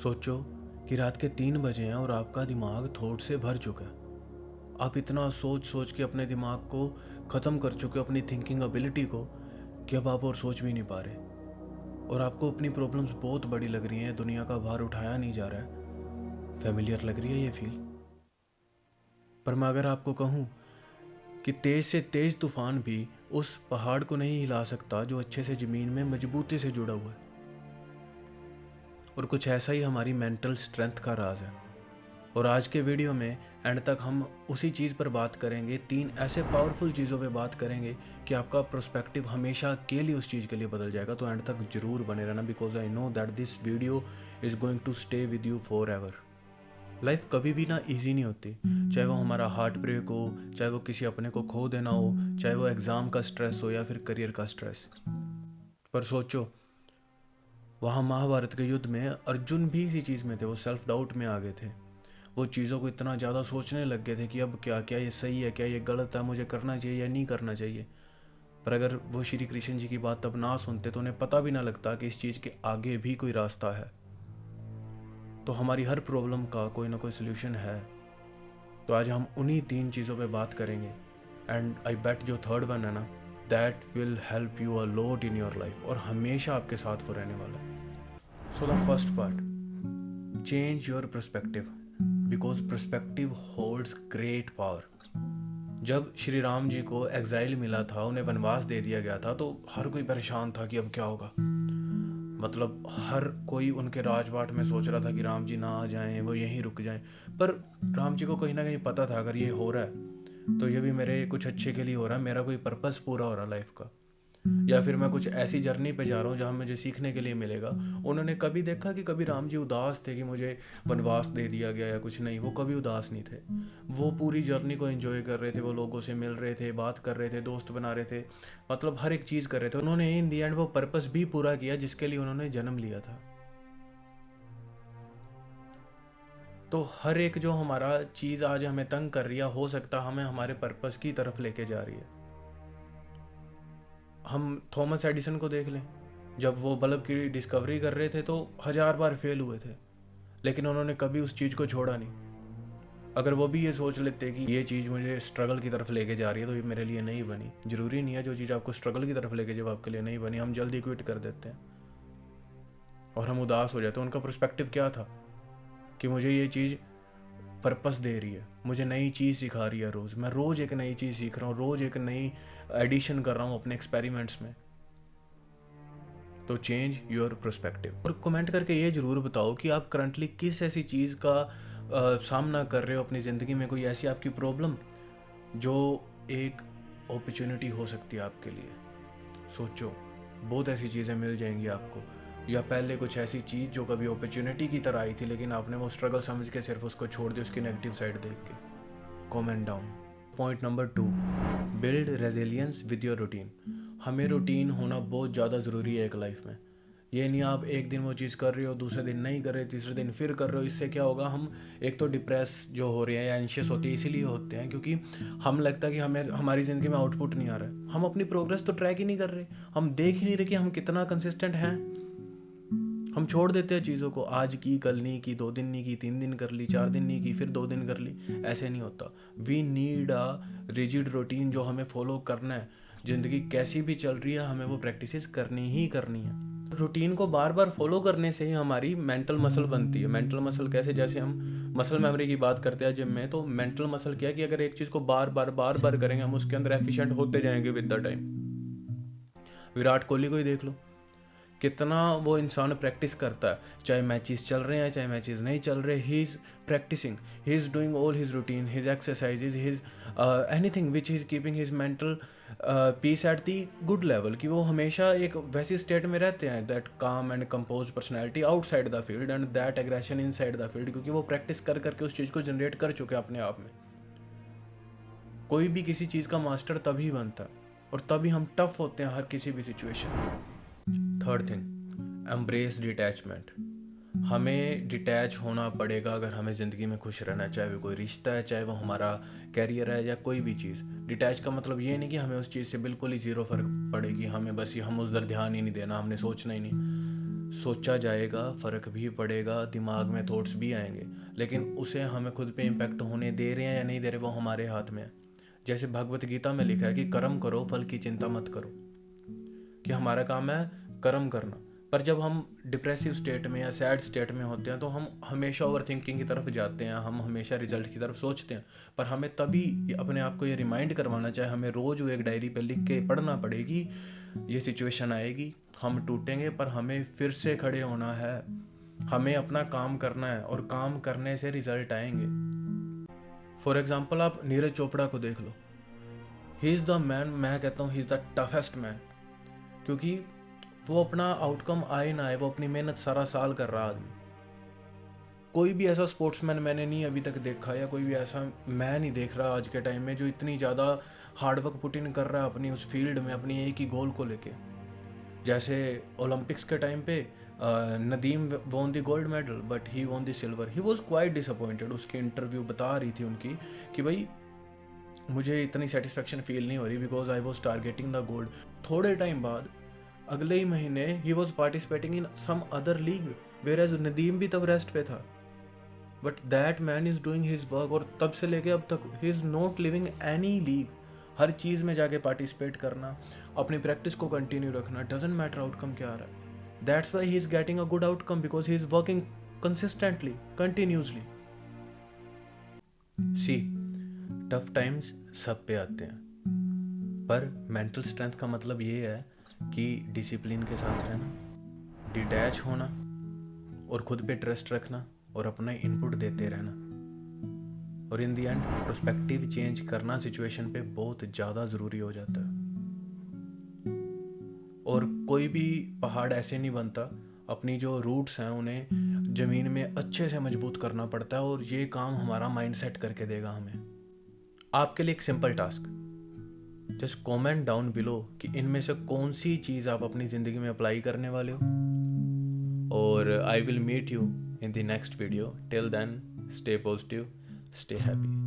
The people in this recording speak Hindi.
सोचो कि रात के 3 बजे हैं और आपका दिमाग थॉट से भर चुका है। आप इतना सोच सोच के अपने दिमाग को ख़त्म कर चुके हो, अपनी थिंकिंग एबिलिटी को, कि अब आप और सोच भी नहीं पा रहे। और आपको अपनी प्रॉब्लम्स बहुत बड़ी लग रही हैं, दुनिया का भार उठाया नहीं जा रहा है। फेमिलियर लग रही है ये फील। पर मैं अगर आपको कहूँ कि तेज़ से तेज़ तूफान भी उस पहाड़ को नहीं हिला सकता जो अच्छे से ज़मीन में मजबूती से जुड़ा हुआ है। और कुछ ऐसा ही हमारी मेंटल स्ट्रेंथ का राज है। और आज के वीडियो में एंड तक हम उसी चीज़ पर बात करेंगे, 3 ऐसे पावरफुल चीज़ों पे बात करेंगे कि आपका पर्सपेक्टिव हमेशा के लिए उस चीज़ के लिए बदल जाएगा। तो एंड तक जरूर बने रहना, because I know that this video is going to stay with you forever. Life कभी भी ना ईजी नहीं होती, चाहे वो हमारा हार्ट ब्रेक हो, चाहे वो किसी अपने को खो देना हो, चाहे वो एग्ज़ाम का स्ट्रेस हो या फिर करियर का स्ट्रेस। पर सोचो, वहाँ महाभारत के युद्ध में अर्जुन भी इसी चीज़ में थे, वो सेल्फ डाउट में आ गए थे। वो चीज़ों को इतना ज़्यादा सोचने लग गए थे कि अब क्या क्या ये सही है, क्या ये गलत है, मुझे करना चाहिए या नहीं करना चाहिए। पर अगर वो श्री कृष्ण जी की बात तब ना सुनते तो उन्हें पता भी ना लगता कि इस चीज़ के आगे भी कोई रास्ता है। तो हमारी हर प्रॉब्लम का कोई ना कोई सोल्यूशन है। तो आज हम उन्हीं 3 चीज़ों पे बात करेंगे। एंड आई बेट जो थर्ड वन है ना, that will help you a lot in your life, और हमेशा आपके साथ वो रहने वाला है। So the first part, change your perspective, because perspective holds great power. जब श्री राम जी को एग्जाइल मिला था, उन्हें वनवास दे दिया गया था, तो हर कोई परेशान था कि अब क्या होगा। मतलब हर कोई उनके राजपाट में सोच रहा था कि राम जी ना आ जाएं, वो यहीं रुक जाएं। पर राम जी को कहीं ना कहीं पता था अगर ये हो रहा है तो ये भी मेरे कुछ अच्छे के लिए हो रहा है, मेरा कोई पर्पस पूरा हो रहा है लाइफ का, या फिर मैं कुछ ऐसी जर्नी पे जा रहा हूँ जहाँ मुझे सीखने के लिए मिलेगा। उन्होंने कभी देखा कि कभी राम जी उदास थे कि मुझे वनवास दे दिया गया या कुछ नहीं, वो कभी उदास नहीं थे। वो पूरी जर्नी को एंजॉय कर रहे थे, वो लोगों से मिल रहे थे, बात कर रहे थे, दोस्त बना रहे थे, मतलब हर एक चीज़ कर रहे थे। उन्होंने इन दी एंड वो पर्पस भी पूरा किया जिसके लिए उन्होंने जन्म लिया था। तो हर एक जो हमारा चीज़ आज हमें तंग कर रही है, हो सकता हमें हमारे पर्पस की तरफ लेके जा रही है। हम थॉमस एडिसन को देख लें, जब वो बल्ब की डिस्कवरी कर रहे थे तो 1000 बार फेल हुए थे, लेकिन उन्होंने कभी उस चीज़ को छोड़ा नहीं। अगर वो भी ये सोच लेते कि ये चीज़ मुझे स्ट्रगल की तरफ लेके जा रही है तो ये मेरे लिए नहीं बनी। ज़रूरी नहीं है जो चीज़ आपको स्ट्रगल की तरफ लेके जब आपके लिए नहीं बनी, हम जल्दी क्विट कर देते हैं और हम उदास हो जाते हैं। उनका पर्सपेक्टिव क्या था कि मुझे ये चीज़ पर्पस दे रही है, मुझे नई चीज़ सिखा रही है, रोज़ मैं रोज़ एक नई चीज़ सीख रहा हूँ, रोज़ एक नई एडिशन कर रहा हूँ अपने एक्सपेरिमेंट्स में। तो चेंज योर पर्सपेक्टिव। और कमेंट करके ये ज़रूर बताओ कि आप करंटली किस ऐसी चीज़ का सामना कर रहे हो अपनी ज़िंदगी में, कोई ऐसी आपकी प्रॉब्लम जो एक अपॉर्चुनिटी हो सकती है आपके लिए। सोचो, बहुत ऐसी चीज़ें मिल जाएंगी आपको, या पहले कुछ ऐसी चीज़ जो कभी अपॉर्चुनिटी की तरह आई थी लेकिन आपने वो स्ट्रगल समझ के सिर्फ उसको छोड़ दिया, उसकी नेगेटिव साइड देख के। Comment down. Point number 2, build resilience with your routine. हमें रूटीन होना बहुत ज़्यादा ज़रूरी है एक लाइफ में। ये नहीं आप एक दिन वो चीज़ कर रहे हो, दूसरे दिन नहीं कर रहे, तीसरे दिन फिर कर रहे हो। इससे क्या होगा, हम एक तो डिप्रेस जो हो रहे हैं या एंशियस होते हैं, इसीलिए होते हैं क्योंकि हम लगता है कि हमें हमारी ज़िंदगी में आउटपुट नहीं आ रहा है, हम अपनी प्रोग्रेस तो ट्रैक ही नहीं कर रहे, हम देख ही नहीं रहे कि हम कितना कंसिस्टेंट हैं। हम छोड़ देते हैं चीज़ों को, आज की कल नहीं की, 2 दिन नहीं की, 3 दिन कर ली, 4 दिन नहीं की, फिर 2 दिन कर ली। ऐसे नहीं होता। We need a rigid routine जो हमें फॉलो करना है। ज़िंदगी कैसी भी चल रही है, हमें वो प्रैक्टिसेस करनी ही करनी है। रूटीन को बार बार फॉलो करने से ही हमारी मेंटल मसल बनती है। मेंटल मसल कैसे, जैसे हम मसल मेमोरी की बात करते हैं जिम में, तो मेंटल मसल क्या है कि अगर एक चीज़ को बार बार करेंगे, हम उसके अंदर एफिशिएंट होते जाएंगे with the time. Virat Kohli को ही देख लो, कितना वो इंसान प्रैक्टिस करता है, चाहे मैचेस चल रहे हैं चाहे मैचेस नहीं चल रहे, he is practicing, he is doing all his routine, his exercises, his anything which is keeping his mental peace at the good level, कि वो हमेशा एक वैसी स्टेट में रहते हैं, दैट काम and compose personality outside the field and that aggression in side the field, क्योंकि वो प्रैक्टिस कर करके उस चीज़ को जनरेट कर चुके हैं अपने आप में। कोई भी किसी चीज़ का मास्टर तभी बनता है और तभी हम टफ होते हैं हर किसी भी situation. Third thing, embrace detachment. हमें डिटैच होना पड़ेगा अगर हमें ज़िंदगी में खुश रहना है, चाहे वो कोई रिश्ता है, चाहे वो हमारा कैरियर है, या कोई भी चीज़। डिटैच का मतलब ये नहीं कि हमें उस चीज़ से बिल्कुल ही ज़ीरो फर्क पड़ेगी, हमें बस ये हम उधर ध्यान ही नहीं देना, हमने सोचना ही नहीं। सोचा जाएगा, फ़र्क भी पड़ेगा, दिमाग में थॉट्स भी आएंगे, लेकिन उसे हमें खुद पे इम्पैक्ट होने दे रहे हैं या नहीं दे रहे वो हमारे हाथ में है। जैसे भगवत गीता में लिखा है कि कर्म करो, फल की चिंता मत करो, कि हमारा काम है कर्म करना। पर जब हम डिप्रेसिव स्टेट में या सैड स्टेट में होते हैं तो हम हमेशा ओवर थिंकिंग की तरफ जाते हैं, हम हमेशा रिजल्ट की तरफ सोचते हैं। पर हमें तभी अपने आप को ये रिमाइंड करवाना चाहिए, हमें रोज़ वो एक डायरी पे लिख के पढ़ना पड़ेगी, ये सिचुएशन आएगी, हम टूटेंगे, पर हमें फिर से खड़े होना है, हमें अपना काम करना है और काम करने से रिजल्ट आएंगे। फॉर एग्जाम्पल आप नीरज चोपड़ा को देख लो, ही इज़ द मैन, मैं कहता हूँ he is the toughest man, क्योंकि वो अपना आउटकम आए ना आए वो अपनी मेहनत सारा साल कर रहा आदमी। कोई भी ऐसा स्पोर्ट्समैन मैंने नहीं अभी तक देखा, या कोई भी ऐसा मैं नहीं देख रहा आज के टाइम में जो इतनी ज़्यादा हार्डवर्क पुट इन कर रहा है अपनी उस फील्ड में, अपनी एक ही गोल को लेके। जैसे ओलंपिक्स के टाइम पे Nadeem won the gold medal but he won the silver, he was quite disappointed. उसकी इंटरव्यू बता रही थी उनकी कि भाई मुझे इतनी सेटिस्फेक्शन फील नहीं हो रही because I was targeting the gold. थोड़े टाइम बाद अगले ही महीने ही was participating in some other league, where as Nadeem भी तब रेस्ट पे था, but that man is doing his work. और तब से लेके अब तक ही is not living any league, हर चीज़ में जाके पार्टिसिपेट करना, अपनी प्रैक्टिस को कंटिन्यू रखना, डजेंट मैटर आउटकम क्या आ रहा है। That's why he is getting a good outcome because he is working consistently, continuously. See, tough times सब पे आते हैं, पर मेंटल स्ट्रेंथ का मतलब ये है कि डिसिप्लिन के साथ रहना, डिटैच होना और खुद पे ट्रस्ट रखना और अपना इनपुट देते रहना, और in the end prospective change करना सिचुएशन पे बहुत ज़्यादा ज़रूरी हो जाता है। और कोई भी पहाड़ ऐसे नहीं बनता, अपनी जो रूट्स हैं उन्हें ज़मीन में अच्छे से मजबूत करना पड़ता है, और ये काम हमारा माइंड सेट करके देगा हमें। आपके लिए एक simple task, just comment down below कि इनमें से कौन सी चीज़ आप अपनी ज़िंदगी में अप्लाई करने वाले हो, और I will meet you in the next video. Till then, stay positive, stay happy.